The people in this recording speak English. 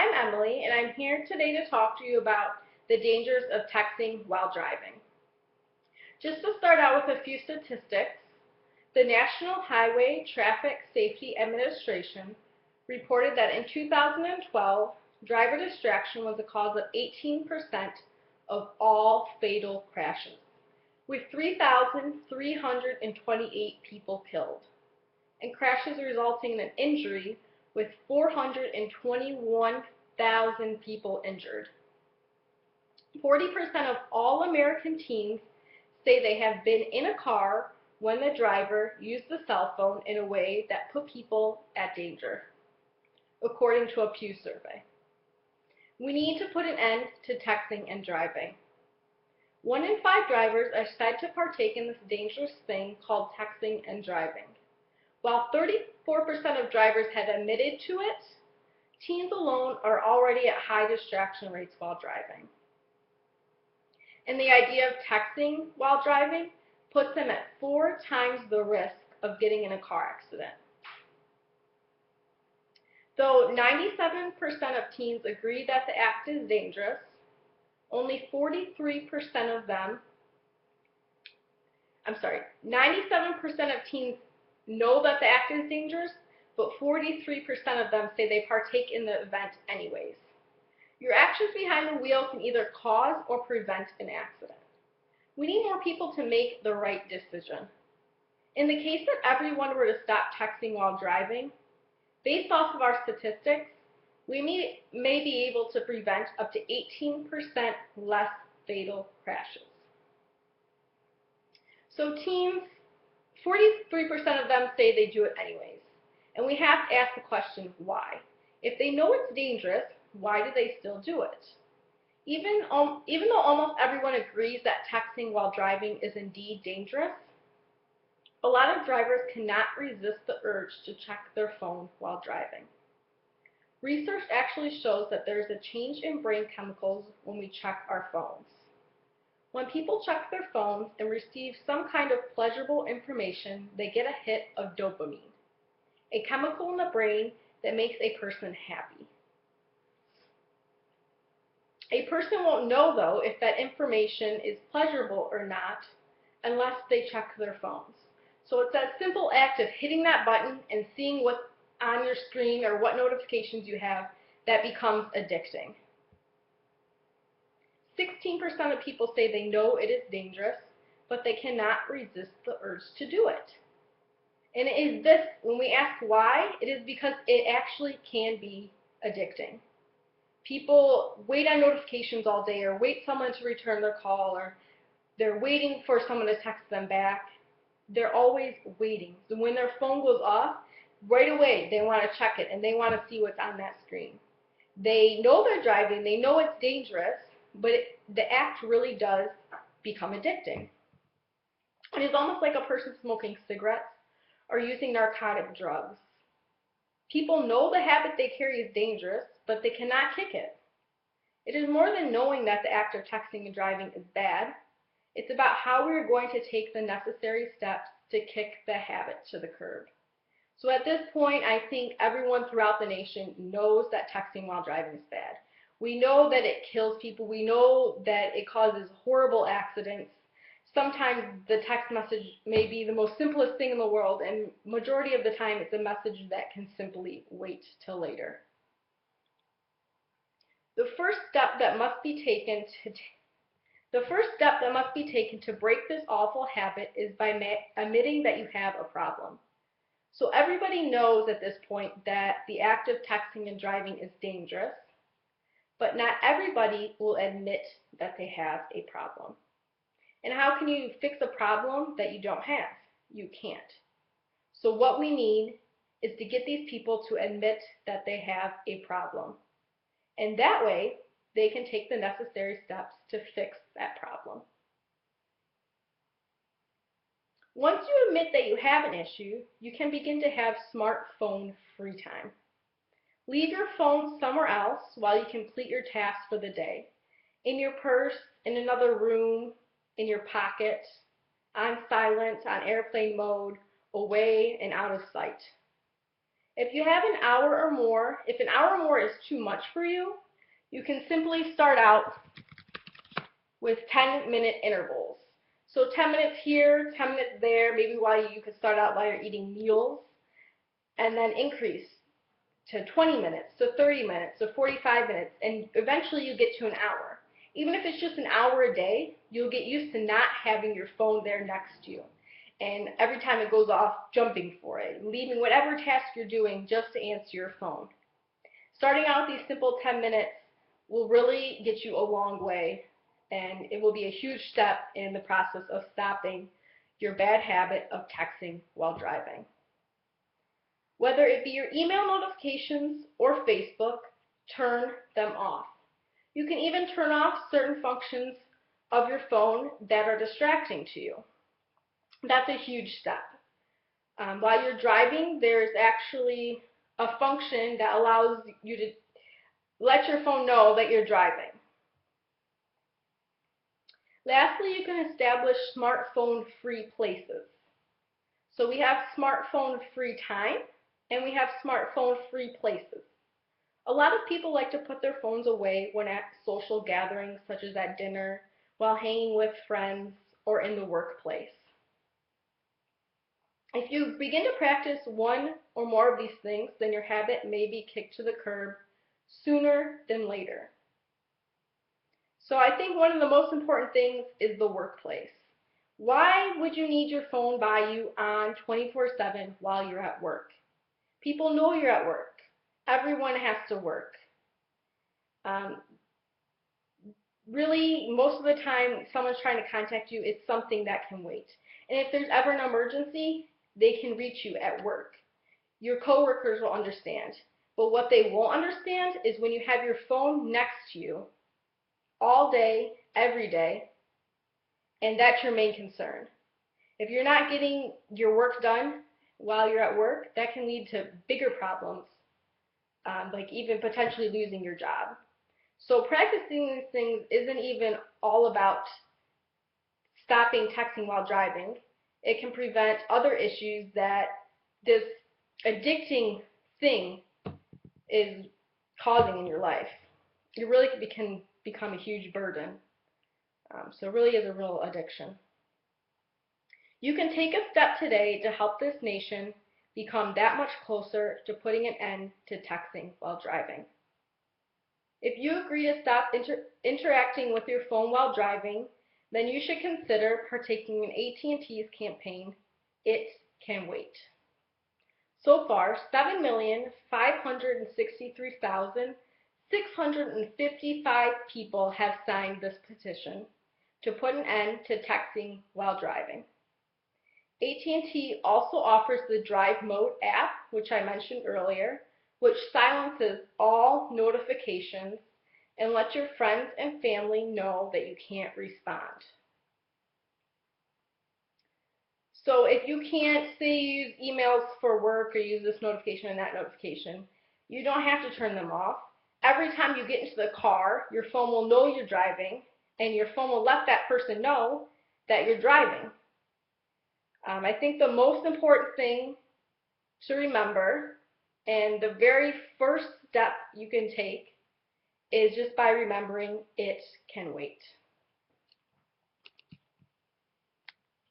I'm Emily, and I'm here today to talk to you about the dangers of texting while driving. Just to start out with a few statistics, the National Highway Traffic Safety Administration reported that in 2012, driver distraction was the cause of 18% of all fatal crashes, with 3,328 people killed, and crashes resulting in an injury with 421,000 people injured. 40% of all American teens say they have been in a car when the driver used the cell phone in a way that put people at danger, according to a Pew survey. We need to put an end to texting and driving. 1 in 5 drivers are said to partake in this dangerous thing called texting and driving. While 34% of drivers have admitted to it, teens alone are already at high distraction rates while driving. And the idea of texting while driving puts them at 4 times the risk of getting in a car accident. Though 97% of teens agree that the act is dangerous, only 97% of teens know that the act is dangerous, but 43% of them say they partake in the event anyways. Your actions behind the wheel can either cause or prevent an accident. We need more people to make the right decision. In the case that everyone were to stop texting while driving, based off of our statistics, we may be able to prevent up to 18% less fatal crashes. So teens, 43% of them say they do it anyways. And we have to ask the question, why? If they know it's dangerous, why do they still do it? Even though almost everyone agrees that texting while driving is indeed dangerous, a lot of drivers cannot resist the urge to check their phone while driving. Research actually shows that there is a change in brain chemicals when we check our phones. When people check their phones and receive some kind of pleasurable information, they get a hit of dopamine, a chemical in the brain that makes a person happy. A person won't know, though, if that information is pleasurable or not unless they check their phones. So it's that simple act of hitting that button and seeing what's on your screen or what notifications you have that becomes addicting. 16% of people say they know it is dangerous, but they cannot resist the urge to do it. And it is this, when we ask why, it is because it actually can be addicting. People wait on notifications all day, or wait someone to return their call, or they're waiting for someone to text them back. They're always waiting. So when their phone goes off, right away they want to check it and they want to see what's on that screen. They know they're driving, they know it's dangerous, but the act really does become addicting. It is almost like a person smoking cigarettes or using narcotic drugs. People know the habit they carry is dangerous, but they cannot kick it. It is more than knowing that the act of texting and driving is bad. It's about how we are going to take the necessary steps to kick the habit to the curb. So at this point, I think everyone throughout the nation knows that texting while driving is bad. We know that it kills people. We know that it causes horrible accidents. Sometimes the text message may be the most simplest thing in the world, and majority of the time it's a message that can simply wait till later. The first step that must be taken to break this awful habit is by admitting that you have a problem. So everybody knows at this point that the act of texting and driving is dangerous, but not everybody will admit that they have a problem. And how can you fix a problem that you don't have? You can't. So what we need is to get these people to admit that they have a problem. And that way, they can take the necessary steps to fix that problem. Once you admit that you have an issue, you can begin to have smartphone free time. Leave your phone somewhere else while you complete your tasks for the day. In your purse, in another room, in your pocket, on silent, on airplane mode, away and out of sight. If you have an hour or more, if an hour or more is too much for you, you can simply start out with 10-minute intervals. So 10 minutes here, 10 minutes there, maybe you could start out while you're eating meals, and then increase to 20 minutes, to 30 minutes, to 45 minutes, and eventually you get to an hour. Even if it's just an hour a day, you'll get used to not having your phone there next to you. And every time it goes off, jumping for it, leaving whatever task you're doing just to answer your phone. Starting out with these simple 10 minutes will really get you a long way, and it will be a huge step in the process of stopping your bad habit of texting while driving. Whether it be your email notifications or Facebook, turn them off. You can even turn off certain functions of your phone that are distracting to you. That's a huge step. While you're driving, there's actually a function that allows you to let your phone know that you're driving. Lastly, you can establish smartphone-free places. So we have smartphone-free time, and we have smartphone-free places. A lot of people like to put their phones away when at social gatherings, such as at dinner, while hanging with friends, or in the workplace. If you begin to practice one or more of these things, then your habit may be kicked to the curb sooner than later. So I think one of the most important things is the workplace. Why would you need your phone by you on 24/7 while you're at work? People know you're at work. Everyone has to work. Really, most of the time, someone's trying to contact you, it's something that can wait. And if there's ever an emergency, they can reach you at work. Your coworkers will understand. But what they won't understand is when you have your phone next to you all day, every day, and that's your main concern. If you're not getting your work done while you're at work, that can lead to bigger problems, like even potentially losing your job. So practicing these things isn't even all about stopping texting while driving. It can prevent other issues that this addicting thing is causing in your life. It really can become a huge burden. So it really is a real addiction. You can take a step today to help this nation become that much closer to putting an end to texting while driving. If you agree to stop interacting with your phone while driving, then you should consider partaking in AT&T's campaign, It Can Wait. So far, 7,563,655 people have signed this petition to put an end to texting while driving. AT&T also offers the Drive Mode app, which I mentioned earlier, which silences all notifications and lets your friends and family know that you can't respond. So if you can't, say, use emails for work or use this notification and that notification, you don't have to turn them off. Every time you get into the car, your phone will know you're driving, and your phone will let that person know that you're driving. I think the most important thing to remember, and the very first step you can take, is just by remembering it can wait.